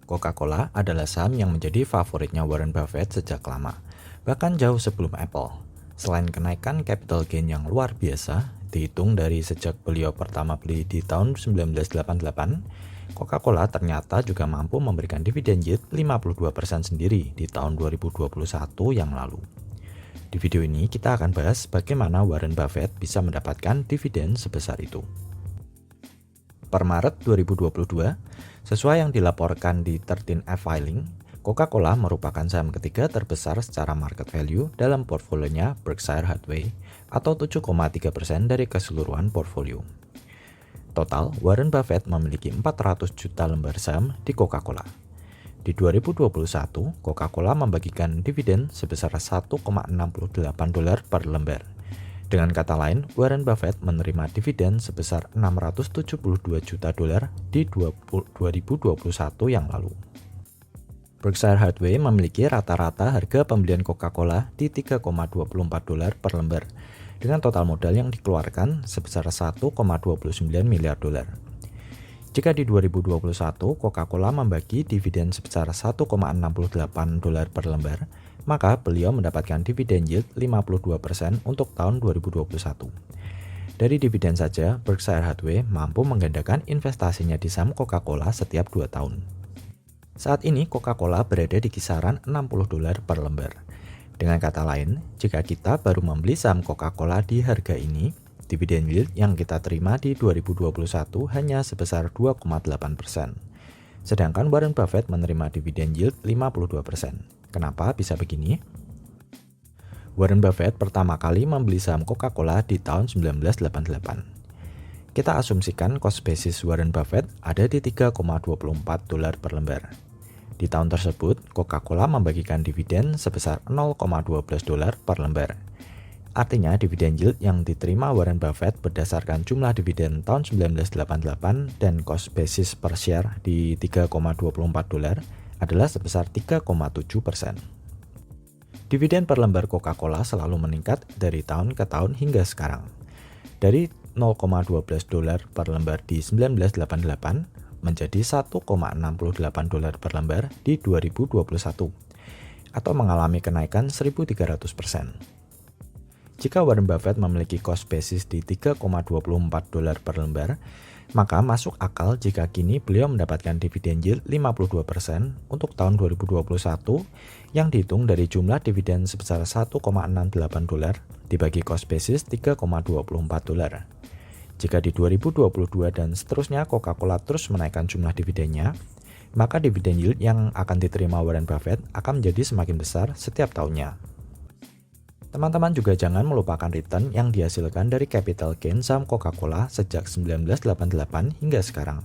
Coca-Cola adalah saham yang menjadi favoritnya Warren Buffett sejak lama, bahkan jauh sebelum Apple. Selain kenaikan capital gain yang luar biasa, dihitung dari sejak beliau pertama beli di tahun 1988, Coca-Cola ternyata juga mampu memberikan dividen yield 52% sendiri di tahun 2021 yang lalu. Di video ini kita akan bahas bagaimana Warren Buffett bisa mendapatkan dividen sebesar itu. Per Maret 2022, sesuai yang dilaporkan di 13F filing, Coca-Cola merupakan saham ketiga terbesar secara market value dalam portfolionya Berkshire Hathaway atau 7,3% dari keseluruhan portfolio. Total, Warren Buffett memiliki 400 juta lembar saham di Coca-Cola. Di 2021, Coca-Cola membagikan dividen sebesar $1,68 per lembar. Dengan kata lain, Warren Buffett menerima dividen sebesar $672 juta di 2021 yang lalu. Berkshire Hathaway memiliki rata-rata harga pembelian Coca-Cola di $3,24 per lembar, dengan total modal yang dikeluarkan sebesar $1,29 miliar. Jika di 2021 Coca-Cola membagi dividen sebesar $1,68 per lembar, maka beliau mendapatkan dividen yield 52% untuk tahun 2021. Dari dividen saja, Berkshire Hathaway mampu menggandakan investasinya di saham Coca-Cola setiap 2 tahun. Saat ini Coca-Cola berada di kisaran $60 per lembar. Dengan kata lain, jika kita baru membeli saham Coca-Cola di harga ini, dividen yield yang kita terima di 2021 hanya sebesar 2,8%. Sedangkan Warren Buffett menerima dividen yield 52%. Kenapa bisa begini? Warren Buffett pertama kali membeli saham Coca-Cola di tahun 1988. Kita asumsikan cost basis Warren Buffett ada di $3,24 per lembar. Di tahun tersebut, Coca-Cola membagikan dividen sebesar $0,12 per lembar. Artinya dividen yield yang diterima Warren Buffett berdasarkan jumlah dividen tahun 1988 dan cost basis per share di $3,24 adalah sebesar 3,7%. Dividen per lembar Coca-Cola selalu meningkat dari tahun ke tahun hingga sekarang. Dari $0,12 per lembar di 1988 menjadi $1,68 per lembar di 2021 atau mengalami kenaikan 1.300%. Jika Warren Buffett memiliki cost basis di $3,24 per lembar, maka masuk akal jika kini beliau mendapatkan dividen yield 52% untuk tahun 2021 yang dihitung dari jumlah dividen sebesar $1,68 dibagi cost basis $3,24. Jika di 2022 dan seterusnya Coca-Cola terus menaikkan jumlah dividennya, maka dividen yield yang akan diterima Warren Buffett akan menjadi semakin besar setiap tahunnya. Teman-teman juga jangan melupakan return yang dihasilkan dari capital gain saham Coca-Cola sejak 1988 hingga sekarang.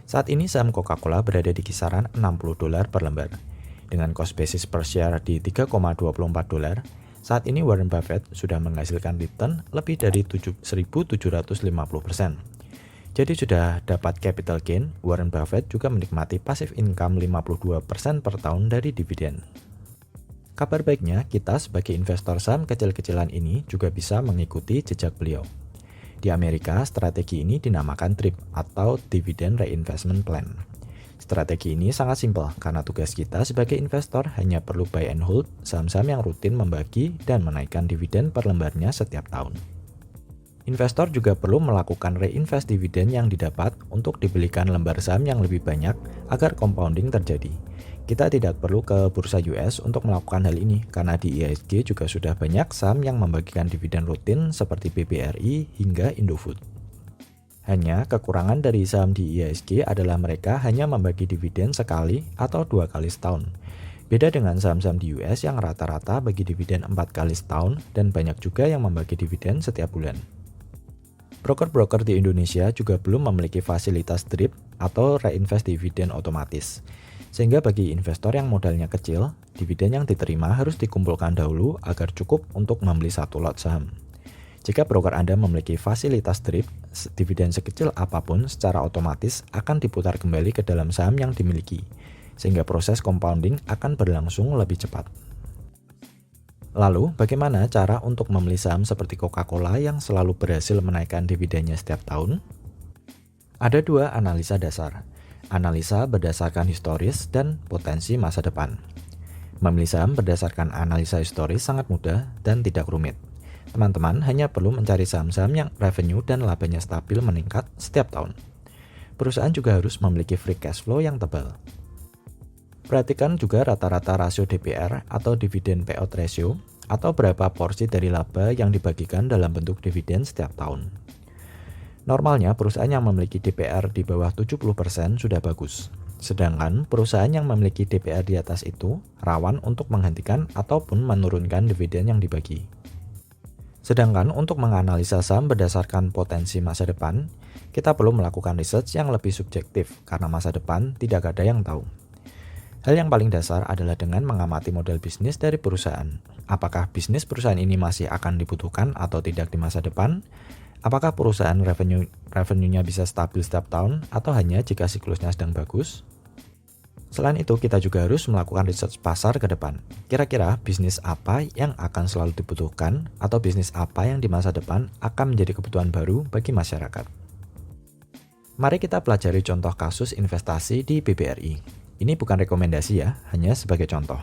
Saat ini saham Coca-Cola berada di kisaran $60 per lembar. Dengan cost basis per share di $3,24, saat ini Warren Buffett sudah menghasilkan return lebih dari 1.750%. Jadi sudah dapat capital gain, Warren Buffett juga menikmati passive income 52% per tahun dari dividen. Kabar baiknya, kita sebagai investor saham kecil-kecilan ini juga bisa mengikuti jejak beliau. Di Amerika, strategi ini dinamakan DRIP atau Dividend Reinvestment Plan. Strategi ini sangat simpel karena tugas kita sebagai investor hanya perlu buy and hold saham-saham yang rutin membagi dan menaikkan dividen per lembarnya setiap tahun. Investor juga perlu melakukan reinvest dividen yang didapat untuk dibelikan lembar saham yang lebih banyak agar compounding terjadi. Kita tidak perlu ke bursa US untuk melakukan hal ini karena di IHSG juga sudah banyak saham yang membagikan dividen rutin seperti BBRI hingga Indofood. Hanya kekurangan dari saham di IHSG adalah mereka hanya membagi dividen sekali atau 2 kali setahun. Beda dengan saham-saham di US yang rata-rata bagi dividen 4 kali setahun dan banyak juga yang membagi dividen setiap bulan. Broker-broker di Indonesia juga belum memiliki fasilitas DRIP atau reinvest dividen otomatis. Sehingga bagi investor yang modalnya kecil, dividen yang diterima harus dikumpulkan dahulu agar cukup untuk membeli satu lot saham. Jika broker Anda memiliki fasilitas DRIP, dividen sekecil apapun secara otomatis akan diputar kembali ke dalam saham yang dimiliki, sehingga proses compounding akan berlangsung lebih cepat. Lalu, bagaimana cara untuk membeli saham seperti Coca-Cola yang selalu berhasil menaikkan dividennya setiap tahun? Ada 2 analisa dasar. Analisa berdasarkan historis dan potensi masa depan. Memilih saham berdasarkan analisa historis sangat mudah dan tidak rumit. Teman-teman hanya perlu mencari saham-saham yang revenue dan labanya stabil meningkat setiap tahun. Perusahaan juga harus memiliki free cash flow yang tebal. Perhatikan juga rata-rata rasio DPR atau dividend payout ratio, atau berapa porsi dari laba yang dibagikan dalam bentuk dividen setiap tahun. Normalnya perusahaan yang memiliki DPR di bawah 70% sudah bagus. Sedangkan perusahaan yang memiliki DPR di atas itu rawan untuk menghentikan ataupun menurunkan dividen yang dibagi. Sedangkan untuk menganalisa saham berdasarkan potensi masa depan, kita perlu melakukan research yang lebih subjektif karena masa depan tidak ada yang tahu. Hal yang paling dasar adalah dengan mengamati model bisnis dari perusahaan. Apakah bisnis perusahaan ini masih akan dibutuhkan atau tidak di masa depan? Apakah perusahaan revenue-nya bisa stabil setiap tahun atau hanya jika siklusnya sedang bagus? Selain itu, kita juga harus melakukan research pasar ke depan. Kira-kira bisnis apa yang akan selalu dibutuhkan atau bisnis apa yang di masa depan akan menjadi kebutuhan baru bagi masyarakat. Mari kita pelajari contoh kasus investasi di BBRI. Ini bukan rekomendasi ya, hanya sebagai contoh.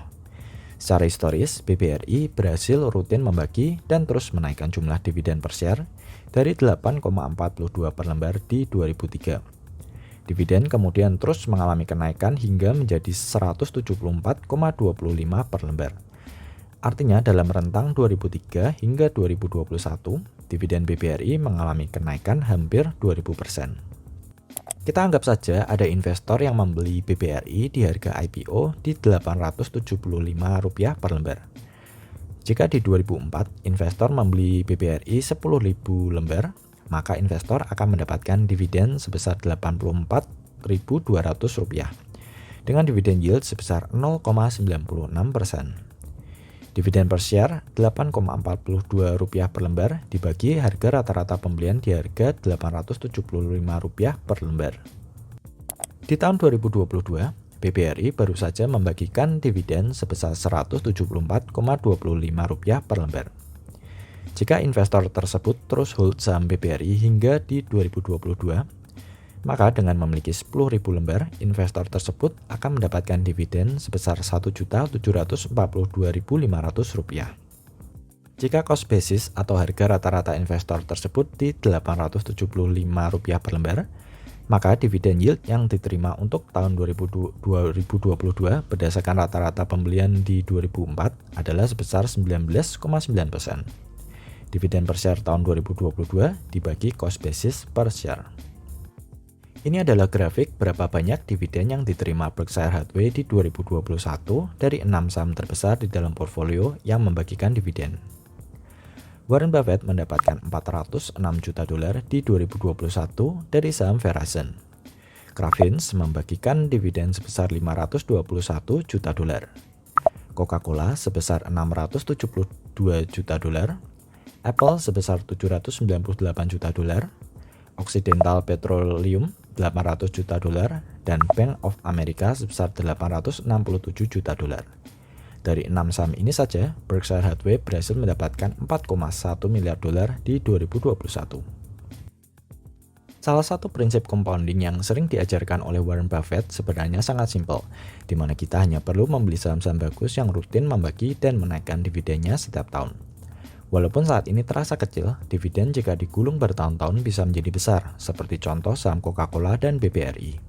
Secara historis, BBRI berhasil rutin membagi dan terus menaikkan jumlah dividen per share dari 8,42 per lembar di 2003. Dividen kemudian terus mengalami kenaikan hingga menjadi 174,25 per lembar. Artinya dalam rentang 2003 hingga 2021, dividen BBRI mengalami kenaikan hampir 2000%. Kita anggap saja ada investor yang membeli BBRI di harga IPO di Rp875 per lembar. Jika di 2004 investor membeli BBRI 10.000 lembar, maka investor akan mendapatkan dividen sebesar Rp84.200 dengan dividen yield sebesar 0,96%. Dividen per share Rp8,42 per lembar dibagi harga rata-rata pembelian di harga Rp875 per lembar. Di tahun 2022, BBRI baru saja membagikan dividen sebesar Rp174,25 per lembar. Jika investor tersebut terus hold saham BBRI hingga di 2022, maka dengan memiliki 10.000 lembar, investor tersebut akan mendapatkan dividen sebesar Rp1.742.500. Jika cost basis atau harga rata-rata investor tersebut di Rp875 per lembar, maka dividen yield yang diterima untuk tahun 2022 berdasarkan rata-rata pembelian di 2004 adalah sebesar 19,9%. Dividen per share tahun 2022 dibagi cost basis per share. Ini adalah grafik berapa banyak dividen yang diterima Berkshire Hathaway di 2021 dari 6 saham terbesar di dalam portfolio yang membagikan dividen. Warren Buffett mendapatkan $406 juta di 2021 dari saham Verizon. Kraft Heinz membagikan dividen sebesar $521 juta. Coca-Cola sebesar $672 juta. Apple sebesar $798 juta. Occidental Petroleum $800 juta dan Bank of America sebesar $867 juta. Dari 6 saham ini saja, Berkshire Hathaway berhasil mendapatkan $4,1 miliar di 2021. Salah satu prinsip compounding yang sering diajarkan oleh Warren Buffett sebenarnya sangat simpel, di mana kita hanya perlu membeli saham-saham bagus yang rutin membagi dan menaikkan dividennya setiap tahun. Walaupun saat ini terasa kecil, dividen jika digulung bertahun-tahun bisa menjadi besar, seperti contoh saham Coca-Cola dan BBRI.